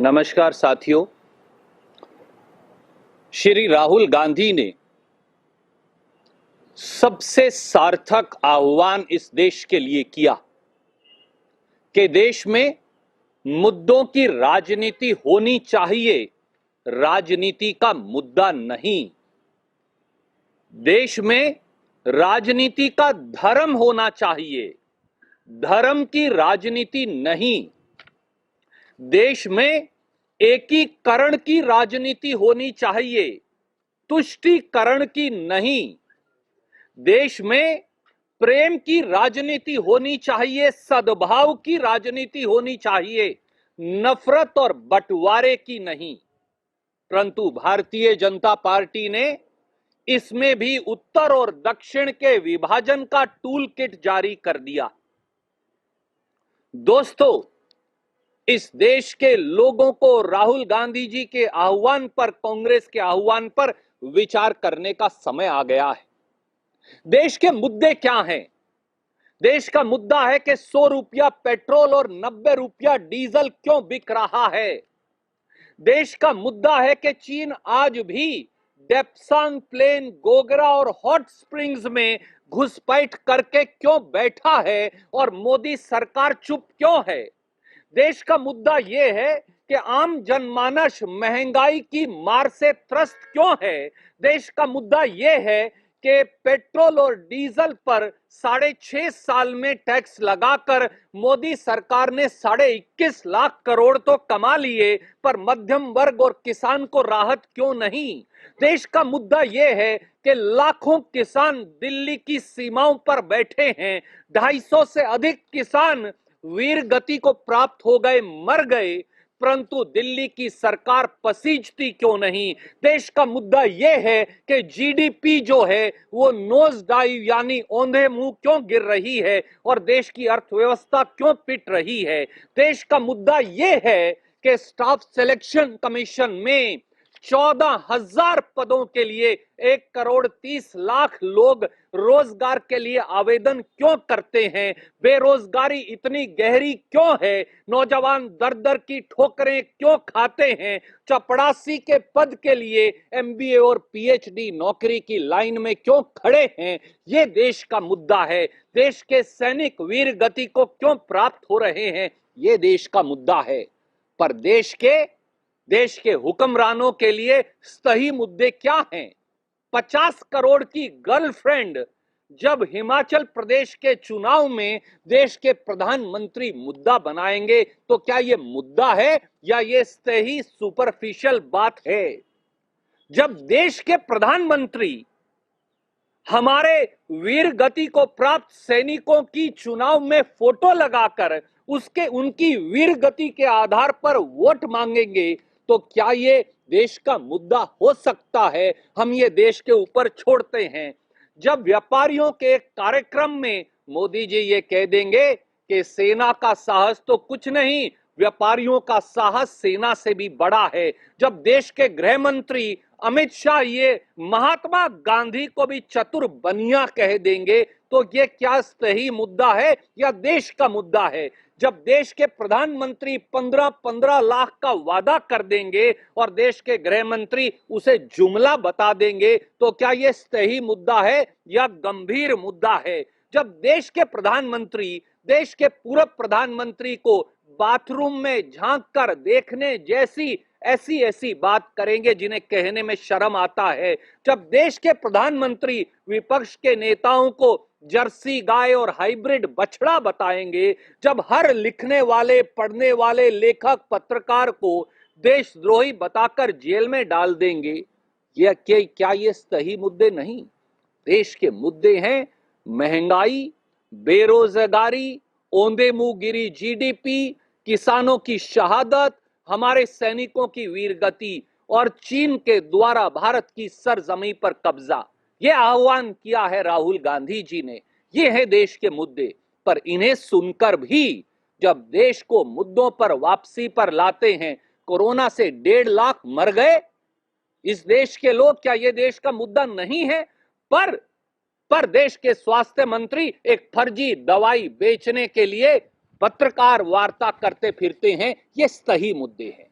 नमस्कार साथियों। श्री राहुल गांधी ने सबसे सार्थक आह्वान इस देश के लिए किया कि देश में मुद्दों की राजनीति होनी चाहिए, राजनीति का मुद्दा नहीं। देश में राजनीति का धर्म होना चाहिए, धर्म की राजनीति नहीं। देश में एकीकरण की राजनीति होनी चाहिए, तुष्टीकरण की नहीं। देश में प्रेम की राजनीति होनी चाहिए, सद्भाव की राजनीति होनी चाहिए, नफरत और बंटवारे की नहीं। परंतु भारतीय जनता पार्टी ने इसमें भी उत्तर और दक्षिण के विभाजन का टूल किट जारी कर दिया। दोस्तों, इस देश के लोगों को राहुल गांधी जी के आह्वान पर, कांग्रेस के आह्वान पर विचार करने का समय आ गया है। देश के मुद्दे क्या हैं? देश का मुद्दा है कि 100 रुपया पेट्रोल और 90 रुपया डीजल क्यों बिक रहा है। देश का मुद्दा है कि चीन आज भी डेप्सांग प्लेन, गोगरा और हॉट स्प्रिंग्स में घुसपैठ करके क्यों बैठा है और मोदी सरकार चुप क्यों है। देश का मुद्दा यह है कि आम जनमानस महंगाई की मार से त्रस्त क्यों है। देश का मुद्दा यह है कि पेट्रोल और डीजल पर 6.5 साल में टैक्स लगाकर मोदी सरकार ने 21.5 लाख करोड़ तो कमा लिए, पर मध्यम वर्ग और किसान को राहत क्यों नहीं। देश का मुद्दा यह है कि लाखों किसान दिल्ली की सीमाओं पर बैठे हैं, 250 से अधिक किसान वीर गति को प्राप्त हो गए, मर गए, परंतु दिल्ली की सरकार पसीजती क्यों नहीं। देश का मुद्दा यह है कि जीडीपी जो है वो नोज डाइव यानी औंधे मुंह क्यों गिर रही है और देश की अर्थव्यवस्था क्यों पिट रही है। देश का मुद्दा यह है कि स्टाफ सिलेक्शन कमीशन में 14,000 पदों के लिए 1,30,00,000 लोग रोजगार के लिए आवेदन क्यों करते हैं। बेरोजगारी इतनी गहरी क्यों है। नौजवान दर दर की ठोकरें क्यों खाते हैं। चपरासी के पद के लिए एमबीए और पीएचडी नौकरी की लाइन में क्यों खड़े हैं। ये देश का मुद्दा है। देश के सैनिक वीर गति को क्यों प्राप्त हो रहे हैं, ये देश का मुद्दा है। पर देश के हुक्मरानों के लिए सही मुद्दे क्या हैं? 50 करोड़ की गर्लफ्रेंड जब हिमाचल प्रदेश के चुनाव में देश के प्रधानमंत्री मुद्दा बनाएंगे तो क्या यह मुद्दा है या ये सही सुपरफिशियल बात है? जब देश के प्रधानमंत्री हमारे वीर गति को प्राप्त सैनिकों की चुनाव में फोटो लगाकर उनकी वीर गति के आधार पर वोट मांगेंगे तो क्या ये देश का मुद्दा हो सकता है? हम ये देश के ऊपर छोड़ते हैं। जब व्यापारियों के एक कार्यक्रम में मोदी जी ये कह देंगे कि सेना का साहस तो कुछ नहीं, व्यापारियों का साहस सेना से भी बड़ा है। जब देश के गृह मंत्री अमित शाह ये महात्मा गांधी को भी चतुर बनिया कह देंगे तो ये क्या सही मुद्दा है या देश का मुद्दा है? जब देश के प्रधानमंत्री 15-15 लाख का वादा कर देंगे और देश के गृह मंत्री उसे जुमला बता देंगे तो क्या यह सही मुद्दा है या गंभीर मुद्दा है? जब देश के प्रधानमंत्री देश के पूर्व प्रधानमंत्री को बाथरूम में झांक कर देखने जैसी ऐसी बात करेंगे जिन्हें कहने में शर्म आता है। जब देश के प्रधानमंत्री विपक्ष के नेताओं को जर्सी गाय और हाइब्रिड बछड़ा बताएंगे, जब हर लिखने वाले, पढ़ने वाले लेखक, पत्रकार को देशद्रोही बताकर जेल में डाल देंगे, क्या ये सही मुद्दे नहीं? देश के मुद्दे हैं महंगाई, बेरोजगारी, औंधे मुंह गिरी जीडीपी, किसानों की शहादत, हमारे सैनिकों की वीरगति और चीन के द्वारा भारत की सरजमी पर कब्जा। ये आह्वान किया है राहुल गांधी जी ने। ये है देश के मुद्दे। पर इन्हें सुनकर भी जब देश को मुद्दों पर वापसी पर लाते हैं, कोरोना से 1.5 लाख मर गए इस देश के लोग, क्या ये देश का मुद्दा नहीं है? पर देश के स्वास्थ्य मंत्री एक फर्जी दवाई बेचने के लिए पत्रकार वार्ता करते फिरते हैं, ये सही मुद्दे हैं।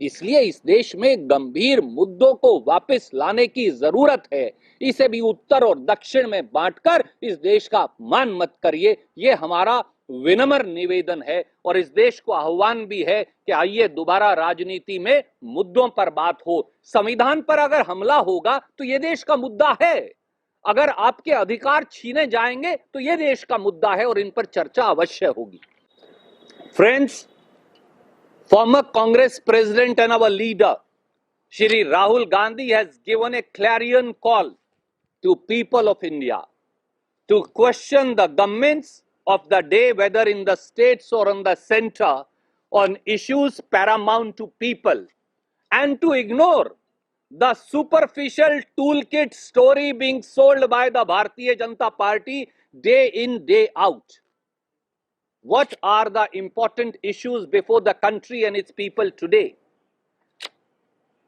इसलिए इस देश में गंभीर मुद्दों को वापस लाने की जरूरत है। इसे भी उत्तर और दक्षिण में बांटकर इस देश का अपमान मत करिए, ये हमारा विनम्र निवेदन है। और इस देश को आह्वान भी है कि आइए दोबारा राजनीति में मुद्दों पर बात हो। संविधान पर अगर हमला होगा तो यह देश का मुद्दा है, अगर आपके अधिकार छीने जाएंगे तो यह देश का मुद्दा है और इन पर चर्चा अवश्य होगी। Friends, former Congress President and our leader, Shri Rahul Gandhi, has given a clarion call to people of India to question the governments of the day, whether in the states or in the center, on issues paramount to people, and to ignore the superficial toolkit story being sold by the Bharatiya Janata Party day in, day out. What are the important issues before the country and its people today?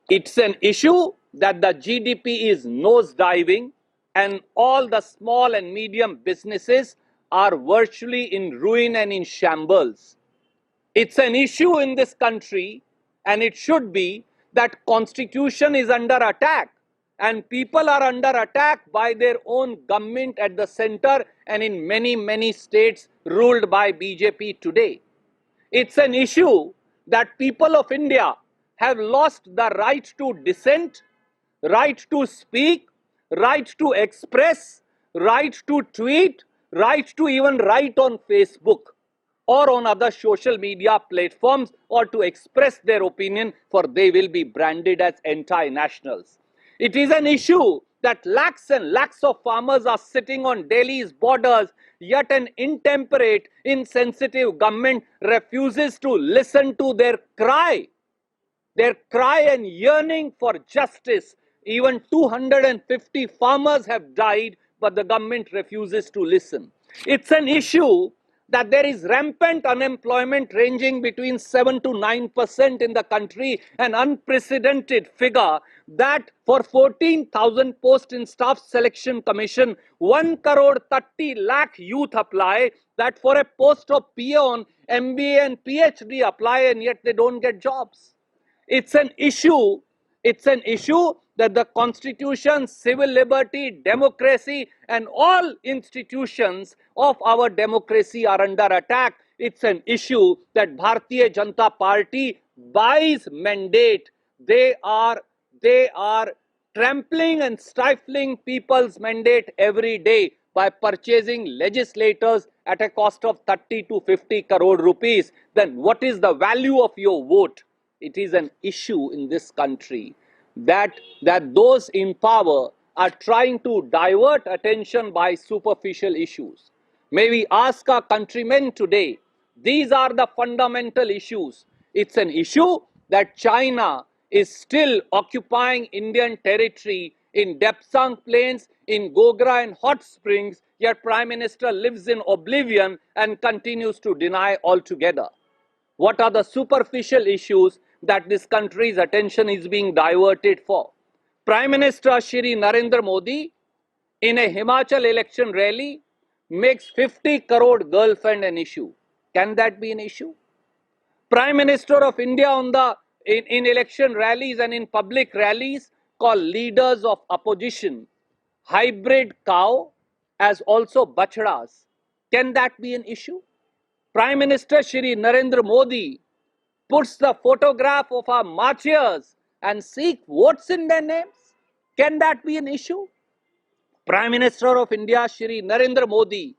It's an issue that the GDP is nosediving and all the small and medium businesses are virtually in ruin and in shambles. It's an issue in this country, and it should be, that constitution is under attack and people are under attack by their own government at the center and in many states ruled by BJP today. It's an issue that people of India have lost the right to dissent, right to speak, right to express, right to tweet, right to even write on Facebook or on other social media platforms, or to express their opinion, for they will be branded as anti-nationals. It is an issue that lakhs and lakhs of farmers are sitting on Delhi's borders, yet an intemperate, insensitive government refuses to listen to their cry and yearning for justice. Even 250 farmers have died, but the government refuses to listen. It's an issue that there is rampant unemployment ranging between 7 to 9% in the country, an unprecedented figure, that for 14,000 posts in Staff Selection Commission, 1 crore 30 lakh youth apply, that for a post of peon, MBA and PhD apply, and yet they don't get jobs. It's an issue that the constitution, civil liberty, democracy, and all institutions of our democracy are under attack. It's an issue that Bharatiya Janata Party buys mandate. They are trampling and stifling people's mandate every day by purchasing legislators at a cost of 30 to 50 crore rupees. Then what is the value of your vote? It is an issue in this country that those in power are trying to divert attention by superficial issues. May we ask our countrymen today, these are the fundamental issues. It's an issue that China is still occupying Indian territory in Depsang Plains, in Gogra and Hot Springs, yet Prime Minister lives in oblivion and continues to deny altogether. What are the superficial issues that this country's attention is being diverted for? Prime Minister Shri Narendra Modi, in a Himachal election rally, makes 50 crore girlfriend an issue. Can that be an issue? Prime Minister of India in election rallies and in public rallies call leaders of opposition hybrid cow as also bachadas. Can that be an issue? Prime Minister Shri Narendra Modi puts the photograph of our martyrs and seek votes in their names. Can that be an issue? Prime Minister of India Shri Narendra Modi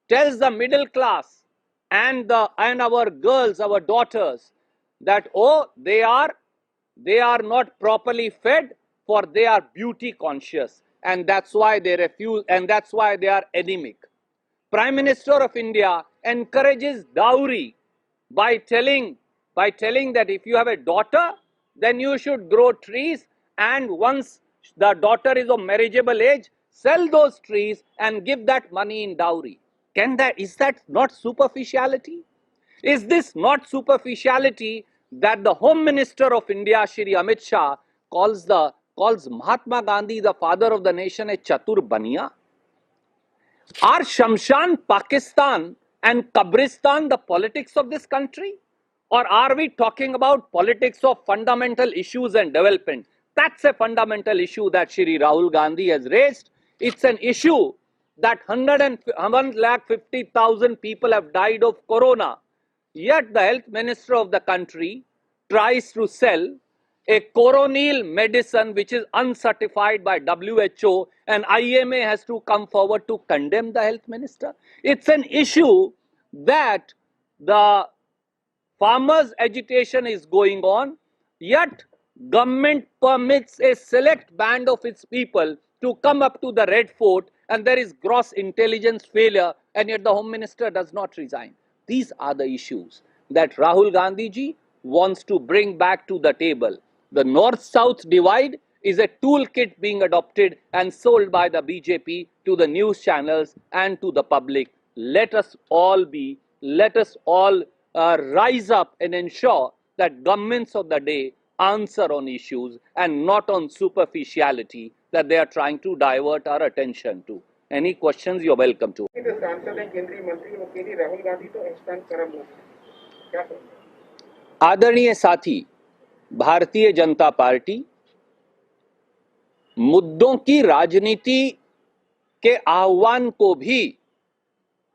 tells the middle class and our girls, our daughters, that they are not properly fed, for they are beauty conscious, and that's why they refuse, and that's why they are anemic. Prime Minister of India encourages dowry by telling that if you have a daughter, then you should grow trees, and once the daughter is of marriageable age, sell those trees and give that money in dowry. Is that not superficiality? Is this not superficiality that the Home Minister of India, Shri Amit Shah, calls Mahatma Gandhi, the father of the nation, a Chatur Baniya? Are Shamshan, Pakistan and Kabristan the politics of this country? Or are we talking about politics of fundamental issues and development? That's a fundamental issue that Shri Rahul Gandhi has raised. It's an issue that 1,50,000 people have died of corona. Yet the health minister of the country tries to sell a coronil medicine which is uncertified by WHO, and IMA has to come forward to condemn the health minister. It's an issue that the farmers' agitation is going on, yet government permits a select band of its people to come up to the Red Fort, and there is gross intelligence failure, and yet the Home Minister does not resign. These are the issues that Rahul Gandhi ji wants to bring back to the table. The North-South divide is a toolkit being adopted and sold by the BJP to the news channels and to the public. Let us all rise up and ensure that governments of the day answer on issues and not on superficiality that they are trying to divert our attention to. Any questions, you're welcome to. आदरणीय साथी, Bharatiya Janata party मुद्दों की राजनीति के आह्वान को भी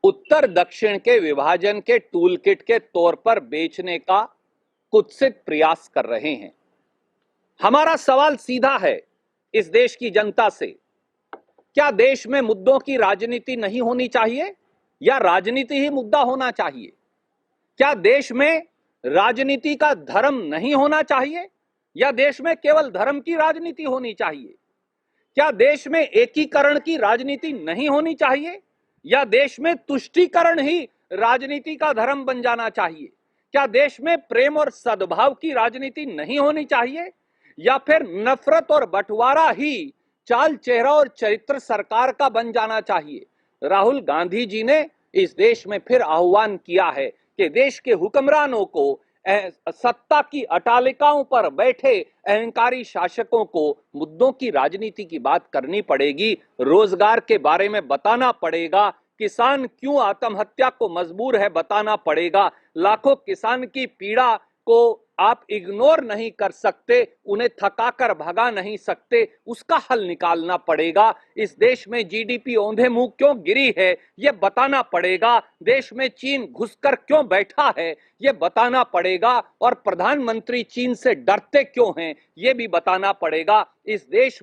उत्तर दक्षिण के विभाजन के टूलकिट के तौर पर बेचने का कुत्सित प्रयास कर रहे हैं। हमारा सवाल सीधा है इस देश की जनता से, क्या देश में मुद्दों की राजनीति नहीं होनी चाहिए या राजनीति ही मुद्दा होना चाहिए? क्या देश में राजनीति का धर्म नहीं होना चाहिए या देश में केवल धर्म की राजनीति होनी चाहिए? क्या देश में एकीकरण की राजनीति नहीं होनी चाहिए या देश में तुष्टीकरण ही राजनीति का धर्म बन जाना चाहिए? क्या देश में प्रेम और सद्भाव की राजनीति नहीं होनी चाहिए या फिर नफरत और बंटवारा ही चाल चेहरा और चरित्र सरकार का बन जाना चाहिए? राहुल गांधी जी ने इस देश में फिर आह्वान किया है कि देश के हुक्मरानों को, सत्ता की अटालिकाओं पर बैठे अहंकारी शासकों को मुद्दों की राजनीति की बात करनी पड़ेगी, रोजगार के बारे में बताना पड़ेगा, किसान क्यों आत्महत्या को मजबूर है बताना पड़ेगा, लाखों किसान की पीड़ा को आप इग्नोर नहीं कर सकते, उन्हें थकाकर भगा नहीं सकते, उसका हल निकालना पड़ेगा। इस देश में जीडीपी औंधे मुंह क्यों गिरी है ये बताना पड़ेगा, देश में चीन घुसकर क्यों बैठा है ये बताना पड़ेगा, और प्रधानमंत्री चीन से डरते क्यों हैं ये भी बताना पड़ेगा। इस देश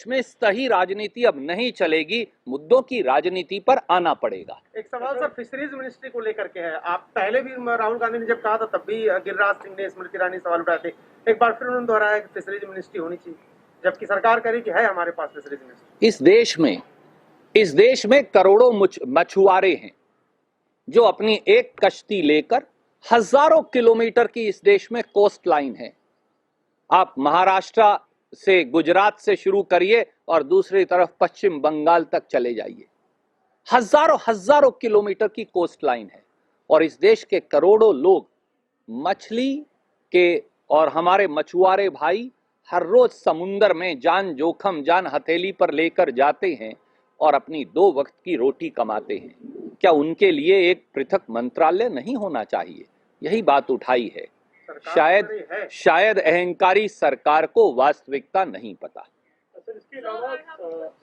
में सही राजनीति अब नहीं चलेगी, मुद्दों की राजनीति पर आना पड़ेगा। एक सवाल सर फिशरीज मिनिस्ट्री को लेकर के है। आप पहले भी राहुल गांधी ने जब कहा था तब भी गिरिराज सिंह ने, स्मृति ईरानी सवाल उठाए थे, एक बार फिर उन्होंने दोहराया कि फिशरीज मिनिस्ट्री होनी चाहिए, जबकि सरकार कह रही कि है हमारे पास फिशरीज मिनिस्ट्री। इस देश में करोड़ों मछुआरे हैं जो अपनी एक कश्ती लेकर हजारों किलोमीटर की इस देश में कोस्ट लाइन है। आप महाराष्ट्र से, गुजरात से शुरू करिए और दूसरी तरफ पश्चिम बंगाल तक चले जाइए, हजारों किलोमीटर की कोस्ट लाइन है, और इस देश के करोड़ों लोग मछली के और हमारे मछुआरे भाई हर रोज समुंदर में जान जोखम, जान हथेली पर लेकर जाते हैं और अपनी 2 वक्त की रोटी कमाते हैं। क्या उनके लिए एक पृथक मंत्रालय नहीं होना चाहिए? यही बात उठाई है। शायद अहंकारी सरकार को वास्तविकता नहीं पता। सर, इसके अलावा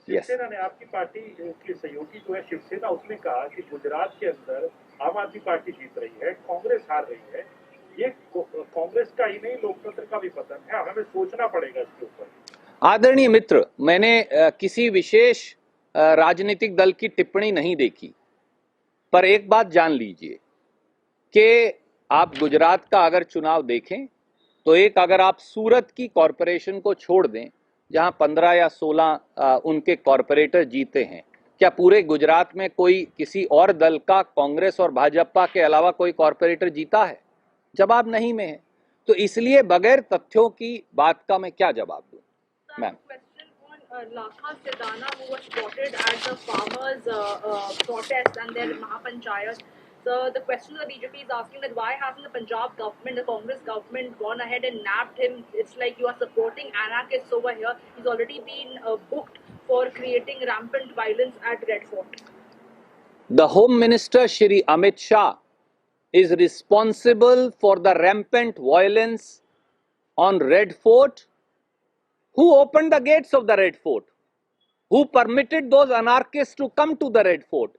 शिवसेना ने, आपकी पार्टी की सहयोगी जो है शिवसेना, उसने कहा कि गुजरात के अंदर आम आदमी पार्टी जीत रही है, कांग्रेस हार रही है, ये कांग्रेस का ही नहीं लोकतंत्र का भी पतन है, हमें सोचना पड़ेगा इसके ऊपर। आदरणीय मित्र, मैंने किसी विशेष राजनीतिक दल की टिप्पणी नहीं देखी, पर एक बात जान लीजिए कि आप गुजरात का अगर चुनाव देखें तो अगर आप सूरत की कॉरपोरेशन को छोड़ दें जहां 15 या 16 उनके कॉरपोरेटर जीते हैं, क्या पूरे गुजरात में कोई किसी और दल का, कांग्रेस और भाजपा के अलावा कोई कॉरपोरेटर जीता है? जवाब नहीं में है। तो इसलिए बगैर तथ्यों की बात का मैं क्या जवाब दूं? Ma'am, Lakha Siddhana, who was spotted at the farmers' protest and their Mahapanchayat. So the question the BJP is asking that why hasn't the Punjab government, the Congress government, gone ahead and nabbed him? It's like you are supporting anarchists over here. He's already been booked for creating rampant violence at Red Fort. The Home Minister Shri Amit Shah is responsible for the rampant violence on Red Fort? Who opened the gates of the Red Fort? Who permitted those anarchists to come to the Red Fort?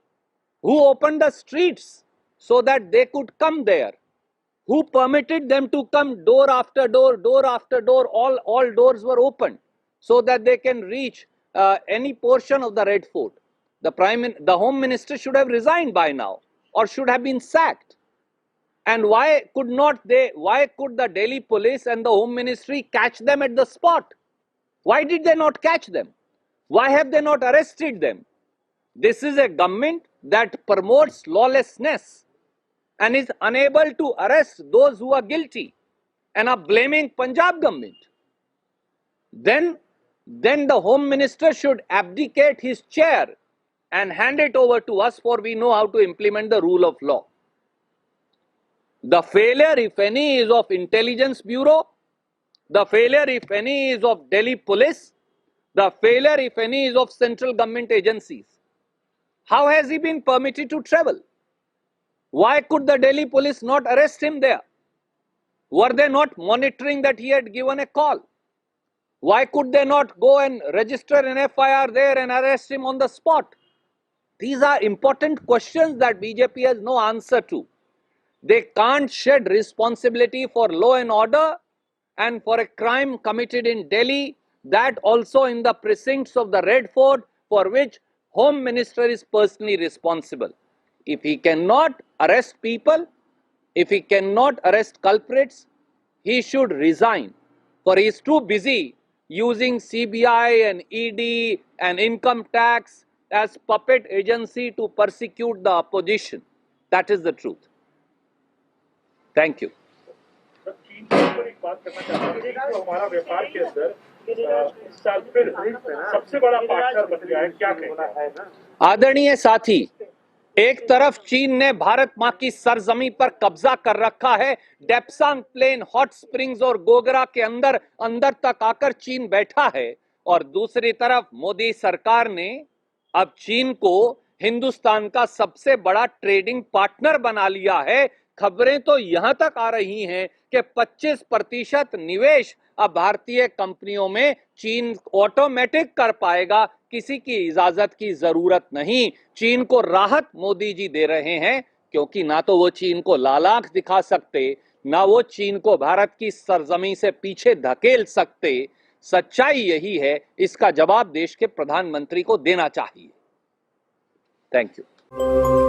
Who opened the streets so that they could come there? Who permitted them to come door after door, door after door? All doors were opened so that they can reach any portion of the Red Fort. The Home Minister should have resigned by now or should have been sacked. And why could the Delhi police and the Home Ministry catch them at the spot? Why did they not catch them? Why have they not arrested them? This is a government that promotes lawlessness and is unable to arrest those who are guilty and are blaming Punjab government. Then the Home Minister should abdicate his chair and hand it over to us, for we know how to implement the rule of law. The failure, if any, is of Intelligence Bureau. The failure, if any, is of Delhi Police. The failure, if any, is of central government agencies. How has he been permitted to travel? Why could the Delhi police not arrest him there? Were they not monitoring that he had given a call? Why could they not go and register an FIR there and arrest him on the spot? These are important questions that BJP has no answer to. They can't shed responsibility for law and order and for a crime committed in Delhi, that also in the precincts of the Red Fort, for which Home Minister is personally responsible. If he cannot arrest people, if he cannot arrest culprits, he should resign, for he is too busy using CBI and ED and income tax as puppet agency to persecute the opposition. That is the truth. Thank you. चीन के ऊपर एक बात करना चाहता हूँ कि जो हमारा व्यापार के अंदर इस साल फिर सबसे बड़ा पार्टनर बन गया है, क्या कहना है? आदरणीय साथी, एक तरफ चीन ने भारत मां की सरजमी पर कब्जा कर रखा है। डेप्सांग प्लेन, हॉट स्प्रिंग्स और गोगरा के अंदर तक आकर चीन बैठा है, और दूसरी तरफ मोदी सरकार ने अब चीन को हिंदुस्तान का सबसे बड़ा ट्रेडिंग पार्टनर बना लिया है। खबरें तो यहां तक आ रही हैं कि 25% निवेश अब भारतीय कंपनियों में चीन ऑटोमेटिक कर पाएगा, किसी की इजाजत की जरूरत नहीं। चीन को राहत मोदी जी दे रहे हैं, क्योंकि ना तो वो चीन को लाल आंख दिखा सकते, ना वो चीन को भारत की सरजमी से पीछे धकेल सकते। सच्चाई यही है, इसका जवाब देश के प्रधानमंत्री को देना चाहिए। Thank you.